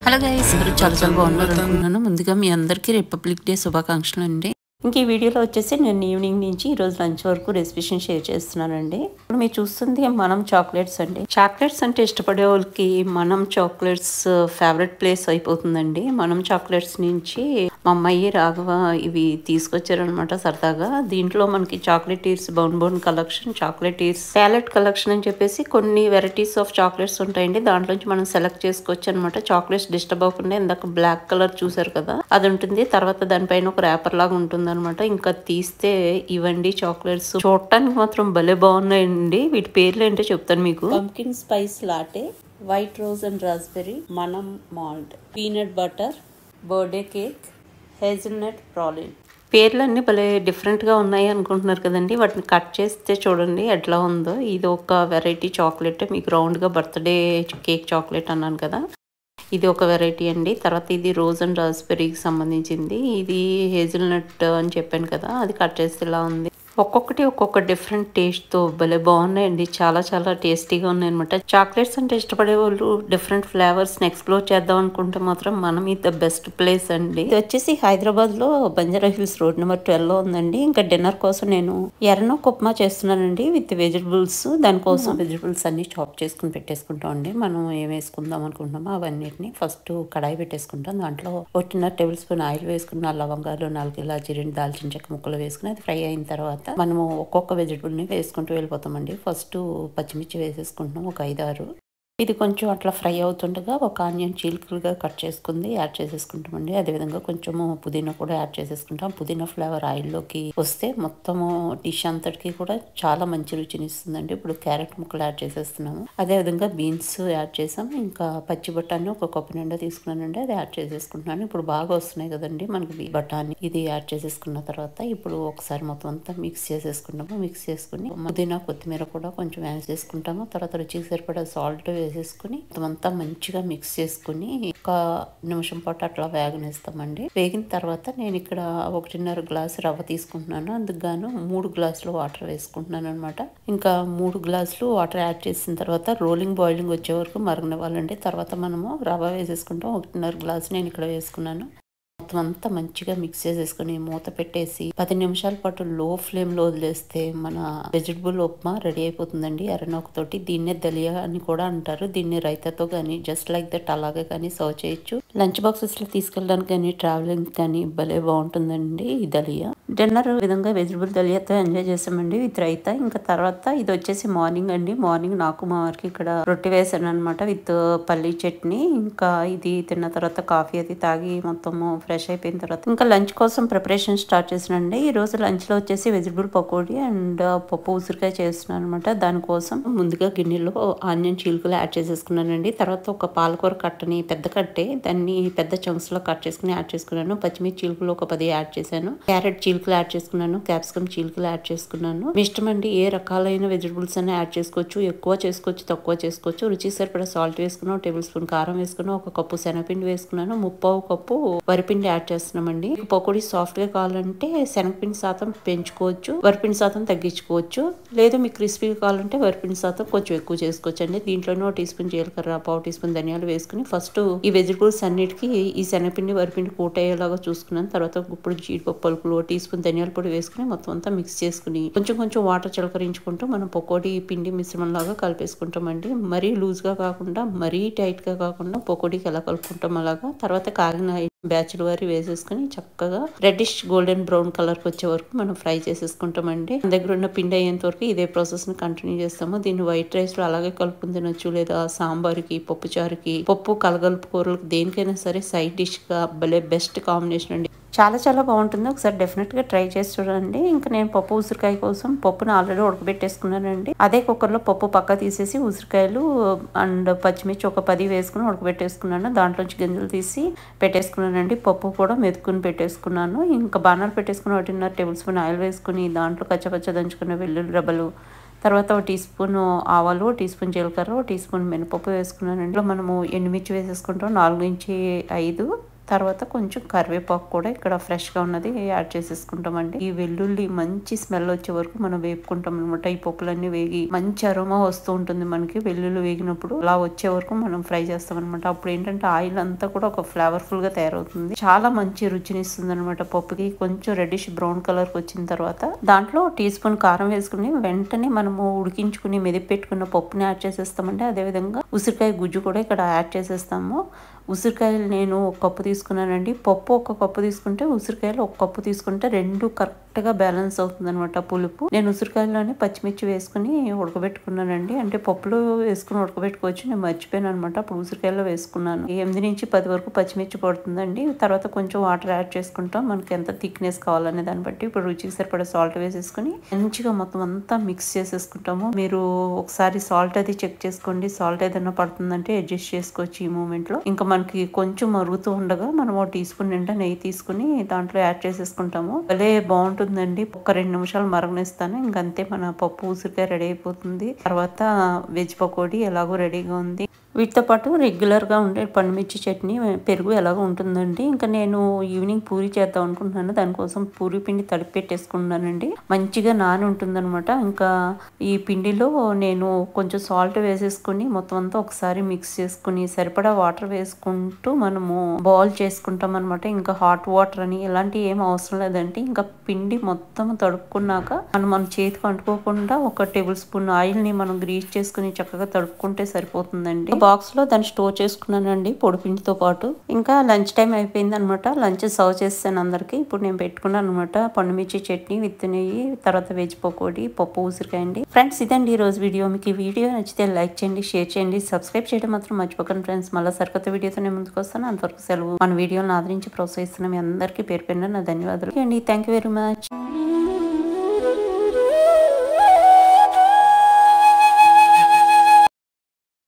Hello guys, అందరూ చాలా బాగున్నారు అనుకుంటున్నాను. ముందుగా మీ అందరికీ రిపబ్లిక్ డే శుభాకాంక్షలు అండి. ఇంక ఈ వీడియోలో వచ్చేసి నేను ఈవినింగ్ నుంచి ఈరోజు లంచ్ వరకు రెసిపీషన్ షేర్ చేస్తున్నానండి. ఇప్పుడు మీరు చూస్తుంది మనం చాక్లెట్స్ అండి. చాక్లెట్స్ అంటే ఇష్టపడే వాళ్ళకి మనం చాక్లెట్స్ ఫేవరెట్ ప్లేస్ అయిపోతుందండి. మనం చాక్లెట్స్ నుంచి మా అమ్మాయి రాఘవ ఇవి తీసుకొచ్చారనమాట సరదాగా. దీంట్లో మనకి చాక్లెటీర్స్ బౌన్ కలెక్షన్, చాక్లెటీర్స్ ప్యాలెట్ కలెక్షన్ అని చెప్పేసి కొన్ని వెరైటీస్ ఆఫ్ చాక్లెట్స్ ఉంటాయండి. దాంట్లోంచి మనం సెలెక్ట్ చేసుకోవచ్చు అనమాట. చాక్లెట్స్ డిస్టర్బ్ అవ్వకుండా ఇందాక బ్లాక్ కలర్ చూసారు కదా, అది ఉంటుంది. తర్వాత దానిపైన ఒక ర్యాపర్ లాగా ఉంటుంది అనమాట. ఇంకా తీస్తే ఇవండి చాక్లెట్స్. చూడటానికి మాత్రం భలే బాగున్నాయండి. వీటి పేర్లు ఏంటో చెప్తాను మీకు. Pumpkin spice latte, white rose and raspberry, మనం malt, peanut butter, birthday cake, hazelnut praline. పేర్లన్నీ భలే డిఫరెంట్గా ఉన్నాయి అనుకుంటున్నారు కదండి. వాటిని కట్ చేస్తే చూడండి ఎట్లా ఉందో. ఇది ఒక వెరైటీ చాక్లెట్. మీకు రౌండ్గా బర్త్డే కేక్ చాక్లెట్ అన్నాను కదా, ఇది ఒక వెరైటీ అండి. తర్వాత ఇది రోజ్ అండ్ రాస్బెర్రీకి సంబంధించింది. ఇది హేజల్నట్ అని చెప్పాను కదా, అది కట్ చేస్తే ఇలా ఉంది. ఒక్కొక్కటి ఒక్కొక్క డిఫరెంట్ టేస్ట్తో భలే బాగున్నాయండి. చాలా టేస్టీగా ఉన్నాయి అనమాట. చాక్లెట్స్ అంటే ఇష్టపడే వాళ్ళు డిఫరెంట్ ఫ్లేవర్స్ని ఎక్స్ప్లోర్ చేద్దాం అనుకుంటే మాత్రం మనం ఇది ద బెస్ట్ ప్లేస్ అండి. ఇది వచ్చేసి హైదరాబాద్లో బంజారా హిల్స్ రోడ్ నెంబర్ 12లో ఉందండి. ఇంకా డిన్నర్ కోసం నేను ఎర్రనో ఉప్మా చేస్తున్నానండి విత్ వెజిటబుల్స్. దానికోసం వెజిటబుల్స్ అన్ని చాప్ చేసుకుని పెట్టేసుకుంటాం అండి. మనం ఏం వేసుకుందాం అనుకుంటామో అవన్నిటిని ఫస్ట్ కడాయి పెట్టేసుకుంటాం. దాంట్లో 1.5 టేబుల్ స్పూన్ ఆయిల్ వేసుకున్న, లవంగాలు, 4 ఇలాచి, 2 దాల్చిన చెక్క ముక్కలు వేసుకుని అది ఫ్రై అయిన తర్వాత మనము ఒక్కొక్క వెజిటబుల్ని వేసుకుంటూ వెళ్ళిపోతామండి. ఫస్ట్ పచ్చిమిర్చి వేసేసుకుంటున్నాం ఒక 5-6. ఇది కొంచెం అట్లా ఫ్రై అవుతుండగా ఒక ఆనియన్ చీలికలుగా కట్ చేసుకుంది యాడ్ చేసేసుకుంటామండి. అదేవిధంగా కొంచెము పుదీనా కూడా యాడ్ చేసేసుకుంటాం. పుదీనా ఫ్లేవర్ ఆయిల్లోకి వస్తే మొత్తము డిష్ అంతటికి కూడా చాలా మంచి రుచిని ఇస్తుందండి. ఇప్పుడు క్యారెట్ ముక్కలు యాడ్ చేసేస్తున్నాము. అదేవిధంగా బీన్స్ యాడ్ చేసాము. ఇంకా పచ్చి బఠానీ ఒక కప్పు నిండా తీసుకున్నానండి, అది యాడ్ చేసేసుకుంటున్నాను. ఇప్పుడు బాగా వస్తున్నాయి కదండి మనకి బఠానీ. ఇది యాడ్ చేసేసుకున్న తర్వాత ఇప్పుడు ఒకసారి మొత్తం అంతా మిక్స్ చేసేసుకుంటాము. మిక్స్ చేసుకుని పుదీనా కొత్తిమీర కూడా కొంచెం యాడ్ చేసుకుంటాము. తర్వాత రుచికి సరిపడా సాల్ట్ వేసేసుకుని మొత్తం మంచిగా మిక్స్ చేసుకుని ఒక నిమిషం పాటు అట్లా వేగనిస్తామండి. వేగిన తర్వాత నేను ఇక్కడ 1.5 గ్లాసు రవ్వ తీసుకుంటున్నాను. అందుకు గాను 3 గ్లాసులు వాటర్ వేసుకుంటున్నాను అనమాట. ఇంకా 3 గ్లాసులు వాటర్ యాడ్ చేసిన తర్వాత బాయిలింగ్ వచ్చే వరకు మరగనివ్వాలండి. తర్వాత మనము రవ్వ వేసేసుకుంటాం. 1.5 గ్లాసు నేను ఇక్కడ వేసుకున్నాను. మొత్తం అంతా మంచిగా మిక్స్ చేసేసుకుని మూత పెట్టేసి 10 నిమిషాల పాటు లో ఫ్లేమ్ లో వదిలేస్తే మన వెజిటబుల్ ఉప్మా రెడీ అయిపోతుందండి. ఎర్రనొకతోటి. దీన్నే దలియా అని కూడా అంటారు. దీన్ని రైతాతో కానీ జస్ట్ లైక్ దట్ అలాగే కానీ సర్వ్ చేయొచ్చు. లంచ్ బాక్సెస్ లో తీసుకెళ్ళడానికి కానీ ట్రావెలింగ్ కానీ భలే బాగుంటుందండి ఈ దలియా. డిన్నర్ విధంగా వెజిటబుల్ దలియాతో ఎంజాయ్ చేసామండి విత్ రైతా. ఇంకా తర్వాత ఇది వచ్చేసి మార్నింగ్ అండి. మార్నింగ్ నాకు మా వారికి ఇక్కడ రొట్టె వేసాను అనమాట విత్ పల్లీ చట్నీ. ఇంకా ఇది తిన్న తర్వాత కాఫీ అది తాగి మొత్తము ఫ్రెష్ అయిపోయిన తర్వాత ఇంకా లంచ్ కోసం ప్రిపరేషన్ స్టార్ట్ చేసినండి. ఈ రోజు లంచ్ లో వచ్చేసి వెజిటబుల్ పకోడీ అండ్ పప్పు ఉసిరికాయ చేస్తున్నాను అనమాట. దానికోసం ముందుగా గిన్నెలో ఆనియన్ చీలికలు యాడ్ చేసేసుకున్నానండి. తర్వాత ఒక పాలకూర కట్టని పెద్ద కట్టే దాన్ని పెద్ద చంక్స్ లో కట్ చేసుకుని యాడ్ చేసుకున్నాను. పచ్చిమిర్చి చీలికలు ఒక 10 యాడ్ చేశాను. క్యారెట్ చీలికలు యాడ్ చేసుకున్నాను. క్యాప్సికమ్ చీలికలు యాడ్ చేసుకున్నాను. మీ ఇష్టం అండి, ఏ రకాలైన వెజిటబుల్స్ అయినా యాడ్ చేసుకోవచ్చు. ఎక్కువ చేసుకోవచ్చు, తక్కువ చేసుకోవచ్చు. రుచికి సరిపడా సాల్ట్ వేసుకున్నాను. 1 టేబుల్ స్పూన్ కారం వేసుకున్నాను. 1 కప్పు శనగపిండి వేసుకున్నాను. 3/4 కప్పు వరిపిండి యాడ్ చేస్తున్నామండి. పకోడీ సాఫ్ట్ గా కావాలంటే శనగపిండి శాతం పెంచుకోవచ్చు, వరిపిండి శాతం తగ్గించుకోవచ్చు. లేదు మీకు క్రిస్పీగా కావాలంటే వరిపిండి శాతం కొంచెం ఎక్కువ చేసుకోవచ్చు అండి. దీంట్లోనే 1 టీ స్పూన్ జీలకర్ర, 1/2 టీ స్పూన్ ధనియాలు వేసుకుని ఫస్ట్ ఈ వెజిటబుల్స్ అన్నిటికీ ఈ శనగపిండి వరిపిండి కోట్ అయ్యేలాగా చూసుకున్నాను. తర్వాత ఇప్పుడు జీడిపప్పు పలుకులు, 1 టీ స్పూన్ ధనియాల పొడి వేసుకుని మొత్తం అంతా మిక్స్ చేసుకుని కొంచెం వాటర్ చిలకరించుకుంటూ మనం పకోడీ పిండి మిశ్రమం లాగా కలిపేసుకుంటామండి. మరీ లూజ్ గా కాకుండా మరీ టైట్ గా కాకుండా పకోడీకి ఎలా కలుపుకుంటాం అలాగా. తర్వాత కాగిన బ్యాచుల వారి వేసేసుకుని చక్కగా రెడ్డిష్ గోల్డెన్ బ్రౌన్ కలర్ కి వచ్చే వరకు మనం ఫ్రై చేసేసుకుంటామండి. మన దగ్గర ఉన్న పిండి అయ్యేంత వరకు ఇదే ప్రాసెస్ ని కంటిన్యూ చేస్తాము. దీన్ని వైట్ రైస్ లో అలాగే కలుపుకుని తినొచ్చు, లేదా సాంబార్కి, పప్పు చారుకి, పప్పు కలగలుపు కూరలకు దేనికైనా సరే సైడ్ డిష్ గా భలే బెస్ట్ కాంబినేషన్ అండి. చాలా బాగుంటుంది. ఒకసారి డెఫినెట్ గా ట్రై చేసి చూడండి. ఇంకా నేను పప్పు ఉసిరికాయ కోసం పప్పును ఆల్రెడీ ఉడకబెట్టేసుకున్నానండి. అదే కుక్కర్లో పప్పు పక్క తీసేసి ఉసిరికాయలు అండ్ పచ్చిమిర్చి ఒక 10 వేసుకుని ఉడకబెట్టేసుకున్నాను. దాంట్లోంచి గింజలు తీసి పెట్టేసుకున్నానండి. పప్పు కూడా మెతుకుని పెట్టేసుకున్నాను. ఇంకా బాణాలు పెట్టేసుకుని 1.5 టేబుల్ స్పూన్ ఆయిల్ వేసుకుని దాంట్లో కచ్చపచ్చ దంచుకున్న వెల్లుల్లి రెబ్బలు, తర్వాత 1 టీ స్పూన్ ఆవాలు, 1 టీ స్పూన్ జీలకర్ర, 1 టీ స్పూన్ మినపప్పు వేసుకున్నానండి. మనము ఎండుమిర్చి వేసేసుకుంటాం 4 నుంచి 5. తర్వాత కొంచెం కరివేపాకు కూడా ఇక్కడ ఫ్రెష్గా ఉన్నది యాడ్ చేసేసుకుంటామండి. ఈ వెల్లుల్లి మంచి స్మెల్ వచ్చే వరకు మనం వేపుకుంటాం అనమాట. ఈ పప్పులన్నీ వేగి మంచి అరోమా వస్తూ ఉంటుంది మనకి వెల్లుల్లి వేగినప్పుడు. అలా వచ్చే వరకు మనం ఫ్రై చేస్తాం అనమాట. అప్పుడు ఏంటంటే ఆయిల్ అంతా కూడా ఒక ఫ్లేవర్ఫుల్ గా తయారవుతుంది. చాలా మంచి రుచిని ఇస్తుంది అనమాట పప్పుకి. కొంచెం రెడ్డిష్ బ్రౌన్ కలర్ కి వచ్చిన తర్వాత దాంట్లో టీ స్పూన్ కారం వేసుకుని వెంటనే మనము ఉడికించుకుని మెదిపి పెట్టుకున్న పప్పుని యాడ్ చేసేస్తామండి. అదేవిధంగా ఉసిరికాయ గుజ్జు కూడా ఇక్కడ యాడ్ చేసేస్తాము. ఉసిరికాయలు నేను ఒక కప్పు తీసుకున్నానండి. పప్పు ఒక కప్పు తీసుకుంటే ఉసిరికాయలు ఒక కప్పు తీసుకుంటే రెండు కరెక్ట్గా బ్యాలెన్స్ అవుతుంది అనమాట పులుపు. నేను ఉసిరికాయలోనే పచ్చిమిర్చి వేసుకుని ఉడకబెట్టుకున్నానండి. అంటే పప్పులో వేసుకుని ఉడకబెట్టుకోవచ్చు, నేను మర్చిపోయాను అనమాట. అప్పుడు ఉసిరికాయలో వేసుకున్నాను. 8 నుంచి 10 వరకు పచ్చిమిర్చి పడుతుందండి. తర్వాత కొంచెం వాటర్ యాడ్ చేసుకుంటాం మనకి ఎంత థిక్నెస్ కావాలనే దాన్ని బట్టి. ఇప్పుడు రుచికి సరిపడా సాల్ట్ వేసేసుకుని మంచిగా మొత్తం అంతా మిక్స్ చేసేసుకుంటాము. మీరు ఒకసారి సాల్ట్ అది చెక్ చేసుకోండి. సాల్ట్ ఏదైనా పడుతుందంటే అడ్జస్ట్ చేసుకోవచ్చు ఈ మూమెంట్ లో. ఇంకా మనకి కొంచెం మరుగుతూ ఉండగా మనం 1 టీ స్పూన్ నిండా నెయ్యి తీసుకుని దాంట్లో యాడ్ చేసేసుకుంటాము. భలే బాగుంటుందండి. ఒక 2 నిమిషాలు మరగనిస్తాను. ఇంకంతే మన పప్పు ఉసిరికాయ రెడీ అయిపోతుంది. తర్వాత వెజ్ పకోడీ ఎలాగో రెడీగా ఉంది. వీటితో పాటు రెగ్యులర్గా ఉండే పండుమిర్చి చట్నీ పెరుగు ఎలాగో ఉంటుందండి. ఇంకా నేను ఈవినింగ్ పూరి చేద్దాం అనుకుంటున్నాను. దానికోసం పూరి పిండి తడిపి పెట్టేసుకున్నానండి. మంచిగా నాని ఉంటుందన్నమాట. ఇంకా ఈ పిండిలో నేను కొంచెం సాల్ట్ వేసేసుకుని మొత్తం అంతా ఒకసారి మిక్స్ చేసుకుని సరిపడా వాటర్ వేసుకుంటూ మనము బాల్ చేసుకుంటాం అనమాట. ఇంకా హాట్ వాటర్ అని ఇలాంటివి ఏం అవసరం లేదండి. ఇంకా పిండి మొత్తం తడుపుకున్నాక మన చేతికి అంటుకోకుండా ఒక టేబుల్ స్పూన్ ఆయిల్ ని మనం గ్రీస్ చేసుకుని చక్కగా తడుపుకుంటే సరిపోతుందండి. బాక్స్ లో దాన్ని స్టోర్ చేసుకున్నానండి పొడిపిండితో పాటు. ఇంకా లంచ్ టైం అయిపోయింది అనమాట. లంచ్ సర్వ్ చేస్తాను అందరికి. ఇప్పుడు నేను పెట్టుకున్నాను అనమాట పండుమిర్చి చట్నీ విత్ నెయ్యి, తర్వాత వెజ్ పకోడీ, పప్పు ఉసిరికాయ అండి. ఫ్రెండ్స్ ఇదండి ఈ రోజు వీడియో. మీకు ఈ వీడియో నచ్చితే లైక్ చేయండి, షేర్ చేయండి, సబ్స్క్రైబ్ చేయడం మాత్రం మర్చిపోకండి ఫ్రెండ్స్. మళ్ళీ సరికొత్త వీడియోతో నేను ముందుకు వస్తాను. అంతవరకు సెలవు. మన వీడియోని ఆదరించి ప్రోత్సహిస్తున్న మీ అందరికీ పేరు పేరున నా ధన్యవాదాలు అండి. Thank you very much.